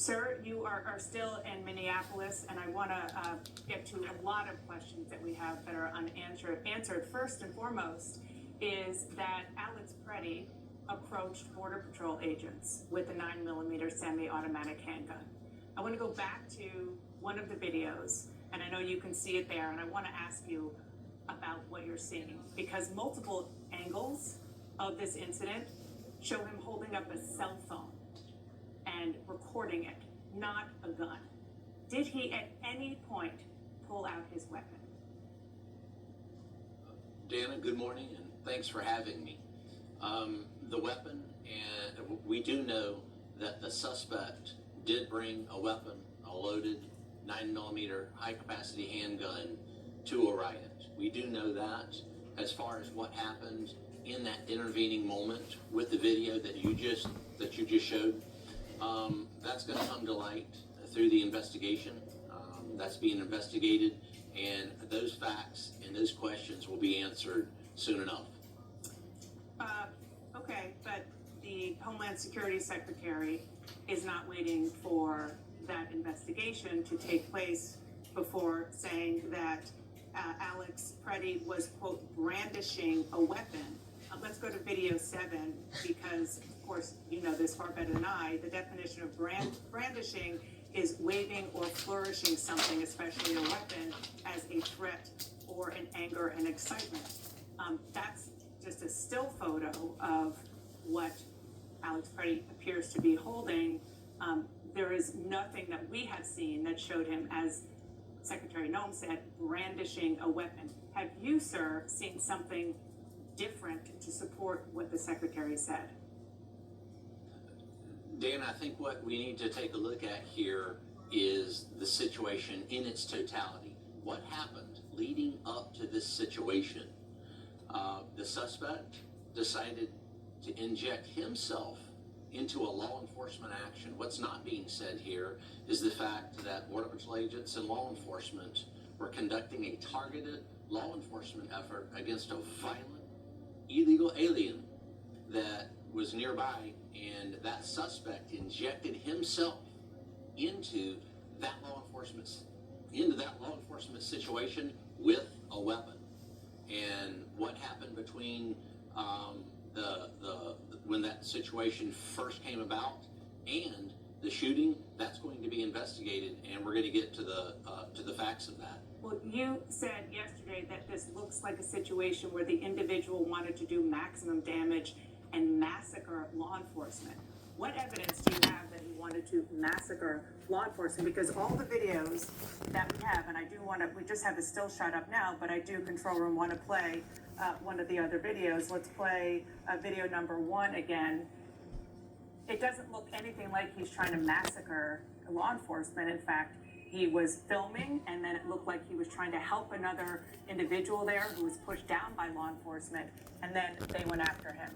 Sir, you are still in Minneapolis, and I want to get to a lot of questions that we have that are unanswered. First and foremost is that Alex Preddy approached Border Patrol agents with a 9mm semi-automatic handgun. I want to go back to one of the videos, and I know you can see it there, and I want to ask you about what you're seeing, because multiple angles of this incident show him holding up a cell phone and recording it, not a gun. Did he at any point pull out his weapon? Dana, good morning, and thanks for having me. The weapon, and we do know that the suspect did bring a weapon, a loaded 9mm high-capacity handgun to a riot. We do know that. As far as what happened in that intervening moment with the video that you just showed, that's going to come to light through the investigation. That's being investigated, and those facts and those questions will be answered soon enough. Okay, but the Homeland Security Secretary is not waiting for that investigation to take place before saying that Alex Preddy was, quote, brandishing a weapon. Let's go to video 7, because, of course, you know this far better than I. The definition of brandishing is waving or flourishing something, especially a weapon, as a threat or an anger and excitement. That's just a still photo of what Alex Preddy appears to be holding. There is nothing that we have seen that showed him, as Secretary Noem said, brandishing a weapon. Have you, sir, seen something different to support what the Secretary said? Dan, I think what we need to take a look at here is the situation in its totality. What happened leading up to this situation? The suspect decided to inject himself into a law enforcement action. What's not being said here is the fact that Border Patrol agents and law enforcement were conducting a targeted law enforcement effort against a violent, illegal alien that was nearby, and that suspect injected himself into that law enforcement situation with a weapon. And what happened between when that situation first came about and the shooting, that's going to be investigated, and we're going to get to the facts of that. Well, you said yesterday that this looks like a situation where the individual wanted to do maximum damage and massacre law enforcement. What evidence do you have that he wanted to massacre law enforcement? Because all the videos that we have, and I do want to, we just have a still shot up now, but I do, control room, want to play one of the other videos. Let's play video number 1 again. It doesn't look anything like he's trying to massacre law enforcement. In fact, he was filming, and then it looked like he was trying to help another individual there who was pushed down by law enforcement, and then they went after him.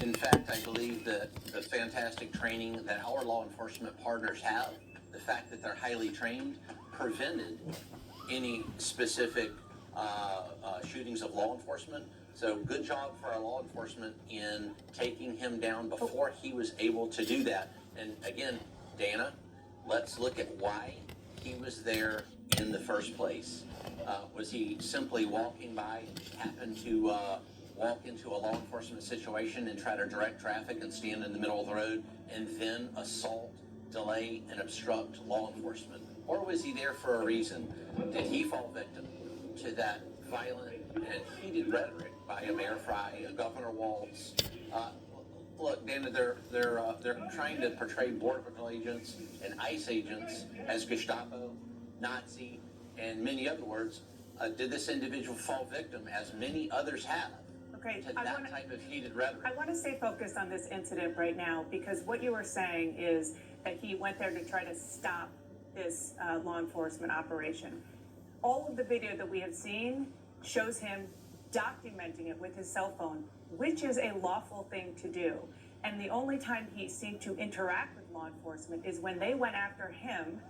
In fact, I believe that the fantastic training that our law enforcement partners have, the fact that they're highly trained, prevented any specific shootings of law enforcement. So good job for our law enforcement in taking him down before he was able to do that. And again, Dana, let's look at why he was there in the first place. Was he simply walking by and happened to walk into a law enforcement situation and try to direct traffic and stand in the middle of the road and then assault, delay, and obstruct law enforcement? Or was he there for a reason? Did he fall victim to that violent and heated rhetoric by a Mayor Fry, a Governor Walz? Look, Dana, they're trying to portray Border Patrol agents and ICE agents as Gestapo, Nazi, and many other words. Did this individual fall victim, as many others have, to that type of heated rhetoric? I want to stay focused on this incident right now, because what you were saying is that he went there to try to stop this law enforcement operation. All of the video that we have seen shows him documenting it with his cell phone, which is a lawful thing to do. And the only time he seemed to interact with law enforcement is when they went after him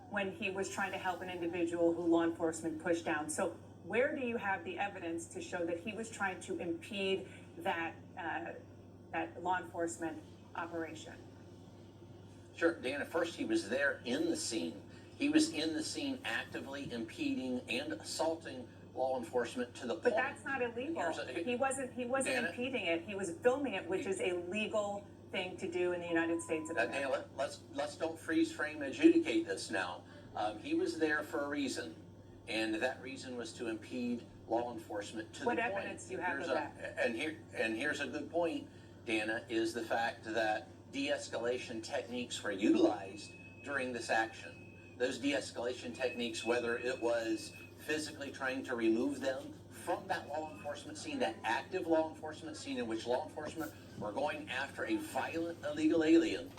when he was trying to help an individual who law enforcement pushed down. So where do you have the evidence to show that he was trying to impede that law enforcement operation? Sure, Dan, at first he was there in the scene. He was in the scene actively impeding and assaulting law enforcement to the point. But that's not illegal. He wasn't Dan, impeding it. He was filming it, which is a legal thing to do in the United States of America. Dan, let's don't freeze frame adjudicate this now. He was there for a reason, and that reason was to impede law enforcement to the point. What evidence do you have of that? And here's a good point, Dana, is the fact that de-escalation techniques were utilized during this action. Those de-escalation techniques, whether it was physically trying to remove them from that law enforcement scene, that active law enforcement scene in which law enforcement were going after a violent illegal alien,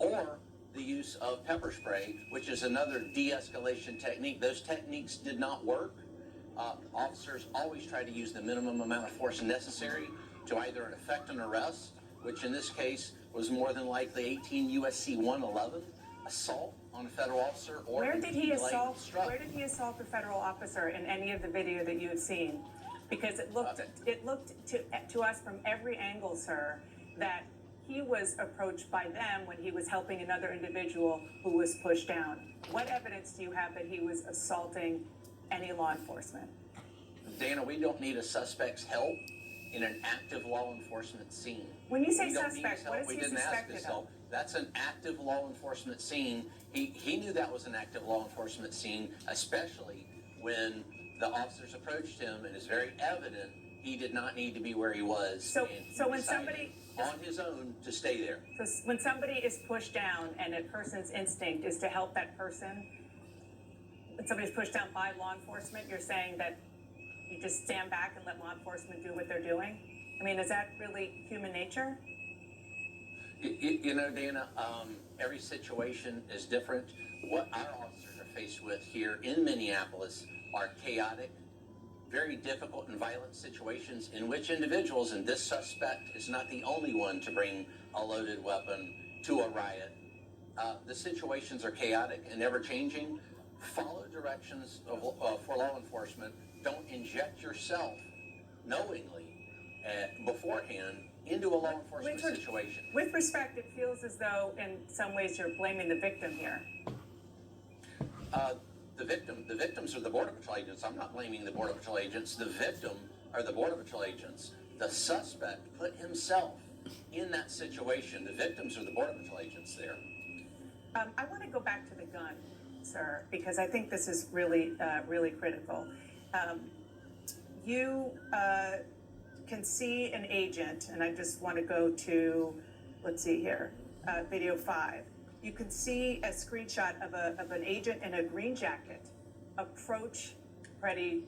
or the use of pepper spray, which is another de-escalation technique. Those techniques did not work. Officers always try to use the minimum amount of force necessary to either effect an arrest, which in this case was more than likely 18 U.S.C. 111, assault on a federal officer, or Where did he assault obstruct. a federal officer in any of the video that you have seen? Because it looked to us from every angle, sir, that he was approached by them when he was helping another individual who was pushed down. What evidence do you have that he was assaulting any law enforcement? Dana, we don't need a suspect's help in an active law enforcement scene. When you say suspect, what is he suspected of? That's an active law enforcement scene. He knew that was an active law enforcement scene, especially when the officers approached him, and it's very evident he did not need to be where he was. So when somebody on his own to stay there. So when somebody is pushed down and a person's instinct is to help that person, when somebody's pushed down by law enforcement, you're saying that you just stand back and let law enforcement do what they're doing? I mean, is that really human nature? You know, Dana, every situation is different. What our officers are faced with here in Minneapolis are chaotic, very difficult and violent situations in which individuals, and this suspect is not the only one to bring a loaded weapon to a riot. The situations are chaotic and ever changing. Follow directions for law enforcement. Don't inject yourself knowingly beforehand into a law enforcement situation. With respect, it feels as though in some ways you're blaming the victim here. The victims are the Border Patrol agents. I'm not blaming the Border Patrol agents. The victim are the Border Patrol agents. The suspect put himself in that situation. The victims are the Border Patrol agents there. I want to go back to the gun, sir, because I think this is really, really critical. You can see an agent, and I just want to go to, let's see here, video 5. You can see a screenshot of an agent in a green jacket approach Freddie,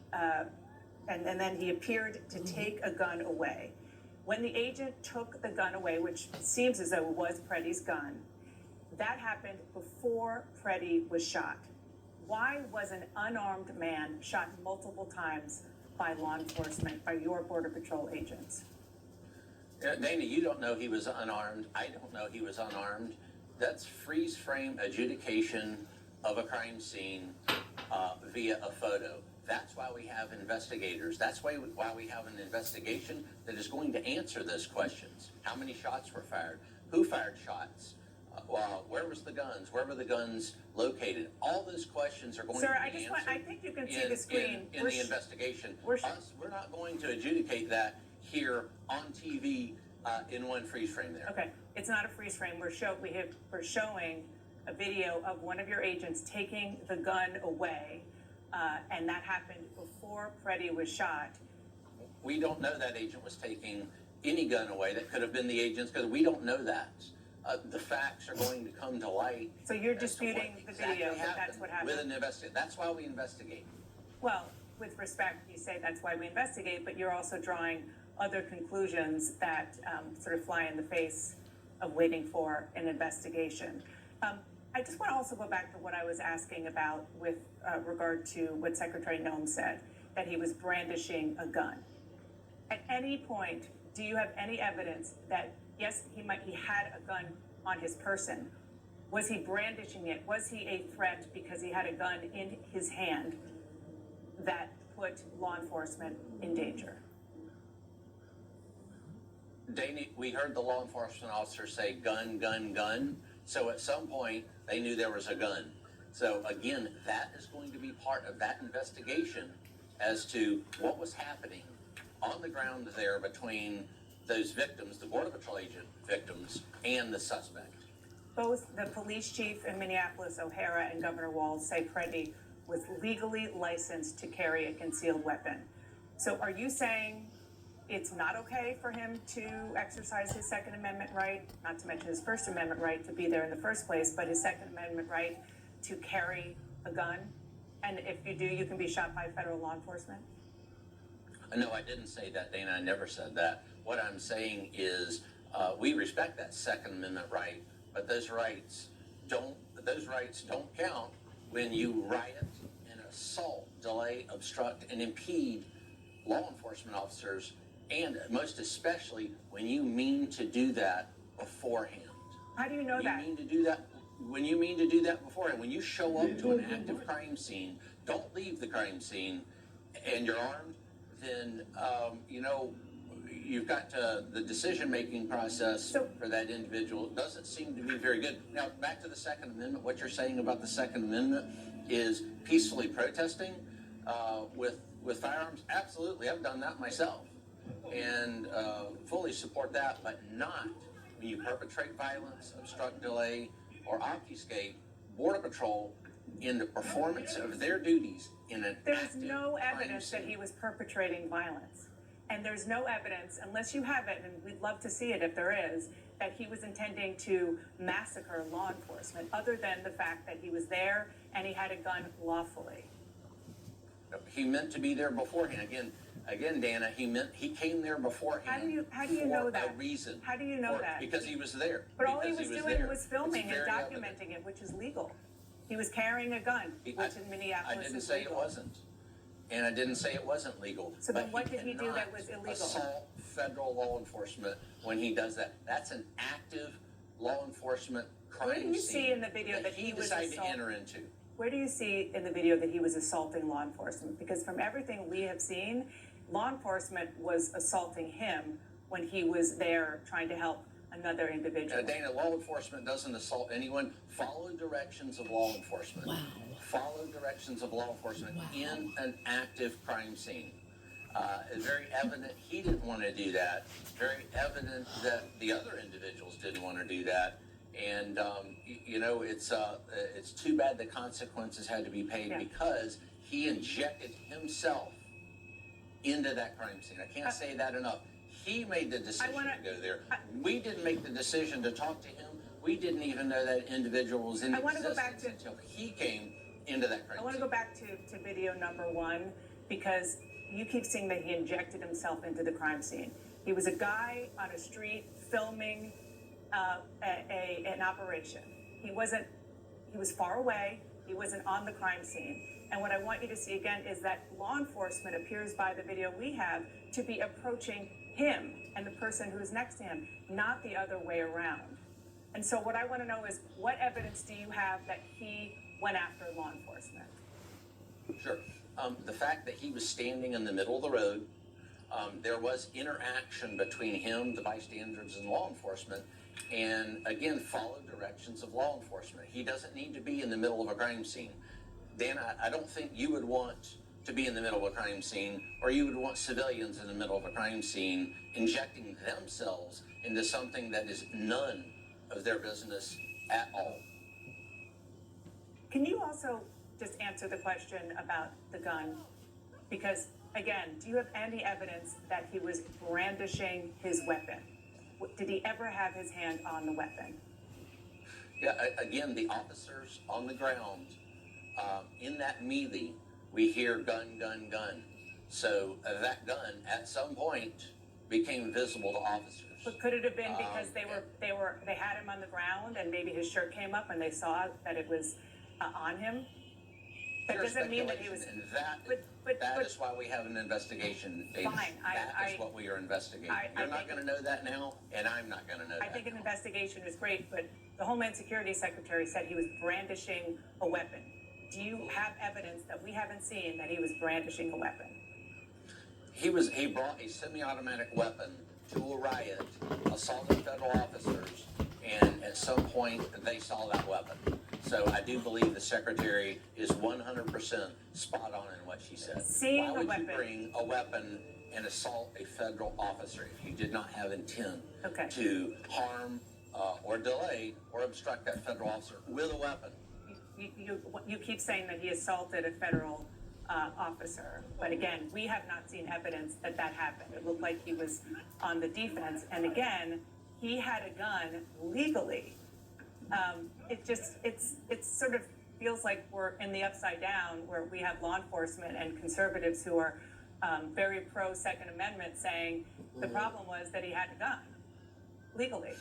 and then he appeared to take a gun away. When the agent took the gun away, which seems as though it was Freddie's gun, that happened before Freddie was shot. Why was an unarmed man shot multiple times by law enforcement, by your Border Patrol agents? Dana, you don't know he was unarmed. I don't know he was unarmed. That's freeze frame adjudication of a crime scene via a photo. That's why we have investigators. That's why we have an investigation that is going to answer those questions. How many shots were fired? Who fired shots? Where was the guns? Where were the guns located? All those questions are going to be answered. I think you can see the screen. In the investigation. We're not going to adjudicate that here on TV in one freeze frame there. Okay, it's not a freeze frame. We're showing a video of one of your agents taking the gun away, and that happened before Freddie was shot. We don't know that agent was taking any gun away. That could have been the agent's, because we don't know that. The facts are going to come to light. So you're disputing the video that that's what happened? With an investigation. That's why we investigate. Well, with respect, you say that's why we investigate, but you're also drawing other conclusions that sort of fly in the face of waiting for an investigation. I just want to also go back to what I was asking about with regard to what Secretary Noem said, that he was brandishing a gun. At any point, do you have any evidence that, yes, he had a gun on his person? Was he brandishing it? Was he a threat because he had a gun in his hand that put law enforcement in danger? Dana, we heard the law enforcement officer say gun, gun, gun. So at some point, they knew there was a gun. So again, that is going to be part of that investigation as to what was happening on the ground there between those victims, the Border Patrol agent victims, and the suspect. Both the police chief in Minneapolis, O'Hara, and Governor Walz say Preddy was legally licensed to carry a concealed weapon. So are you saying it's not okay for him to exercise his Second Amendment right, not to mention his First Amendment right to be there in the first place, but his Second Amendment right to carry a gun? And if you do, you can be shot by federal law enforcement? No, I didn't say that, Dana. I never said that. What I'm saying is we respect that Second Amendment right, but those rights don't count when you riot and assault, delay, obstruct, and impede law enforcement officers, and most especially when you mean to do that beforehand. How do you know that? When you mean to do that beforehand, when you show up to an active crime scene, don't leave the crime scene and you're armed, then you've got the decision-making process for that individual doesn't seem to be very good. Now, back to the Second Amendment, what you're saying about the Second Amendment is peacefully protesting with firearms. Absolutely, I've done that myself and fully support that, but not when you perpetrate violence, obstruct, delay, or obfuscate Border Patrol in the performance of their duties in an There's no evidence that he was perpetrating violence. And there's no evidence, unless you have it, and we'd love to see it if there is, that he was intending to massacre law enforcement, other than the fact that he was there and he had a gun lawfully. He meant to be there beforehand. Again, Dana, he came there beforehand. How do you know that? For a reason. How do you know that? Because he was there. But all he was doing was filming and documenting it, which is legal. He was carrying a gun, which in Minneapolis I didn't is say legal. it wasn't. And I didn't say it wasn't legal. So then But what did he do that was cannot illegal? assault federal law enforcement when he does that. That's an active law enforcement crime Where do you scene see in the video that he was decided to enter into. Where do you see in the video that he was assaulting law enforcement? Because from everything we have seen, law enforcement was assaulting him when he was there trying to help another individual. Dana, law enforcement doesn't assault anyone. Follow directions of law enforcement. Wow. Follow directions of law enforcement in an active crime scene. It's very evident he didn't want to do that. Very evident that the other individuals didn't want to do that. And it's too bad the consequences had to be paid because he injected himself into that crime scene. I can't say that enough. He made the decision to go there. We didn't make the decision to talk to him. We didn't even know that individual was in existence until he came into that crime scene. I want to go back to video number 1, because you keep saying that he injected himself into the crime scene. He was a guy on a street filming an operation. He was far away. He wasn't on the crime scene. And what I want you to see again is that law enforcement appears by the video we have to be approaching him and the person who's next to him, not the other way around. And so what I want to know is, what evidence do you have that he went after law enforcement? Sure. The fact that he was standing in the middle of the road, there was interaction between him, the bystanders, and law enforcement, and again, follow directions of law enforcement. He doesn't need to be in the middle of a crime scene. Dan, I don't think you would want to be in the middle of a crime scene, or you would want civilians in the middle of a crime scene injecting themselves into something that is none of their business at all. Can you also just answer the question about the gun? Because, again, do you have any evidence that he was brandishing his weapon? Did he ever have his hand on the weapon? Yeah, again, the officers on the ground, in that melee, we hear gun, gun, gun. So that gun, at some point, became visible to officers. But could it have been because they had him on the ground and maybe his shirt came up and they saw that it was on him? That doesn't mean that he was. And that is why we have an investigation. Fine, That is what we are investigating. You're not going to know that now, and I'm not going to know that. I think an investigation is great, but the Homeland Security Secretary said he was brandishing a weapon. Do you have evidence that we haven't seen that he was brandishing a weapon? He brought a semi-automatic weapon to a riot, assaulted federal officers, and at some point they saw that weapon. So I do believe the secretary is 100% spot on in what she said. Seeing Why a would weapon. you bring a weapon and assault a federal officer if you did not have intent Okay. to harm or delay or obstruct that federal officer with a weapon? You keep saying that he assaulted a federal officer, but again, we have not seen evidence that that happened. It looked like he was on the defense, and again, he had a gun legally. It sort of feels like we're in the upside down, where we have law enforcement and conservatives who are very pro Second Amendment saying the problem was that he had a gun legally.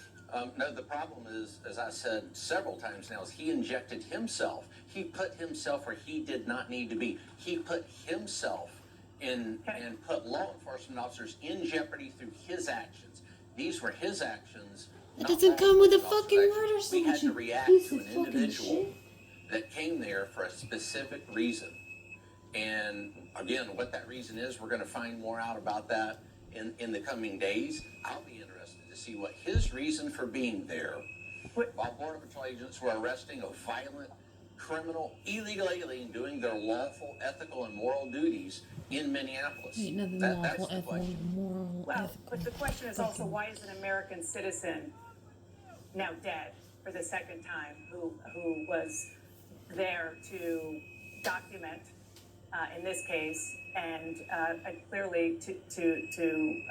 No, the problem is, as I said several times now, is he injected himself. He put himself where he did not need to be. He put himself in and put law enforcement officers in jeopardy through his actions. These were his actions. It doesn't come with a fucking murder We had statute. to react Piece to of an fucking individual shit. that came there for a specific reason. And again, what that reason is, we're going to find more out about that in the coming days. I'll be interested to see what his reason for being there, while Border Patrol agents were arresting a violent criminal, illegal alien doing their lawful, ethical, and moral duties in Minneapolis. Ain't nothing That's lawful, the ethical, question. moral, Well, ethical. but the question is also, why is an American citizen now dead for the second time who was there to document, in this case, and clearly to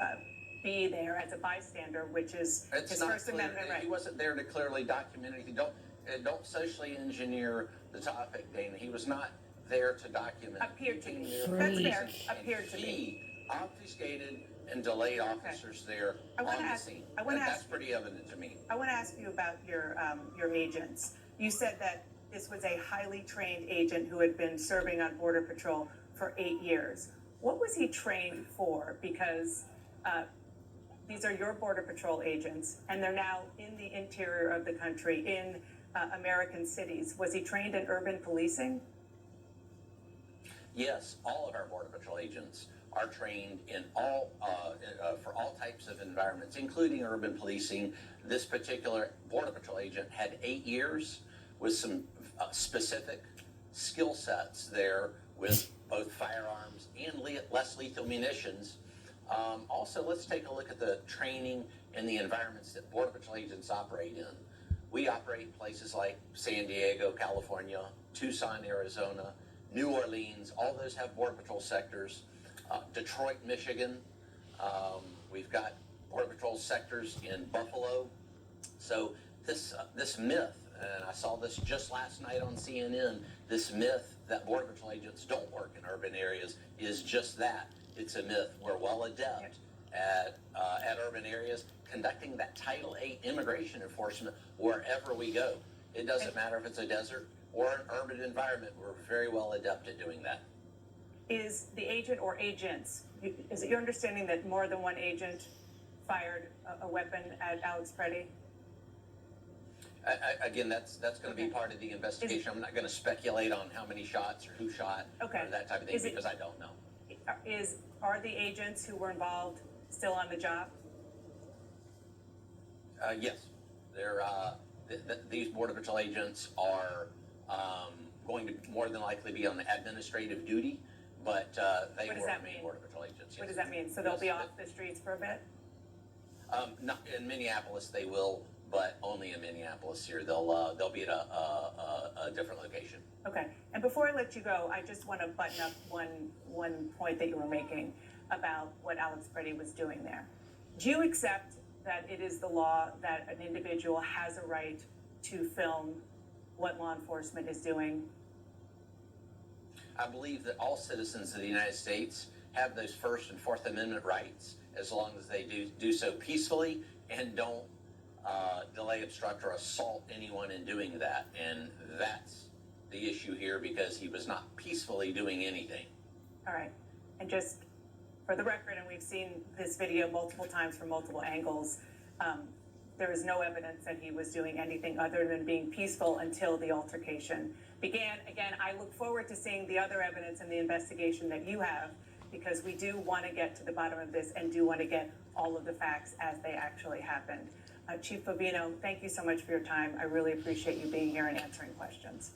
be there as a bystander, which is It's his not First clear. Amendment right. He wasn't there to clearly document anything. Don't socially engineer the topic, Dana. He was not there to document. Appeared to He came be. there for That's a fair. reason, Appeared and to be. he obfuscated and delayed officers there I wanna on the ask- scene. I wanna That's ask- pretty evident to me. I want to ask you about your agents. You said that this was a highly trained agent who had been serving on Border Patrol for 8 years. What was he trained for? Because these are your Border Patrol agents, and they're now in the interior of the country, in American cities. Was he trained in urban policing? Yes, all of our Border Patrol agents are trained in all for all types of environments, including urban policing. This particular Border Patrol agent had 8 years with some specific skill sets there with both firearms and less lethal munitions. Also, let's take a look at the training and the environments that Border Patrol agents operate in. We operate in places like San Diego, California, Tucson, Arizona, New Orleans. All those have Border Patrol sectors. Detroit, Michigan. We've got Border Patrol sectors in Buffalo. So this myth, and I saw this just last night on CNN, this myth that Border Patrol agents don't work in urban areas is just that. It's a myth. We're well adept at urban areas, conducting that Title VIII immigration enforcement wherever we go. It doesn't matter if it's a desert or an urban environment. We're very well adept at doing that. Is the agent or agents, is it your understanding that more than one agent fired a weapon at Alex Preddy? Again, that's going to be part of the investigation. I'm not going to speculate on how many shots or who shot or that type of thing because I don't know. Are the agents who were involved still on the job? Yes, they're these Border Patrol agents are going to more than likely be on administrative duty, but they What does will that remain mean? Border Patrol agents. What Yes. does that mean? So they'll be off the streets for a bit? Not in Minneapolis, they will, but only in Minneapolis. Here, they'll be at a different location. Okay. And before I let you go, I just want to button up one point that you were making about what Alex Preddy was doing there. Do you accept that it is the law that an individual has a right to film what law enforcement is doing? I believe that all citizens of the United States have those First and Fourth Amendment rights as long as they do so peacefully and don't delay, obstruct, or assault anyone in doing that. And that's the issue here because he was not peacefully doing anything. All right. And just for the record, and we've seen this video multiple times from multiple angles, there is no evidence that he was doing anything other than being peaceful until the altercation began. Again, I look forward to seeing the other evidence in the investigation that you have, because we do want to get to the bottom of this and do want to get all of the facts as they actually happened. Chief Bovino, thank you so much for your time. I really appreciate you being here and answering questions.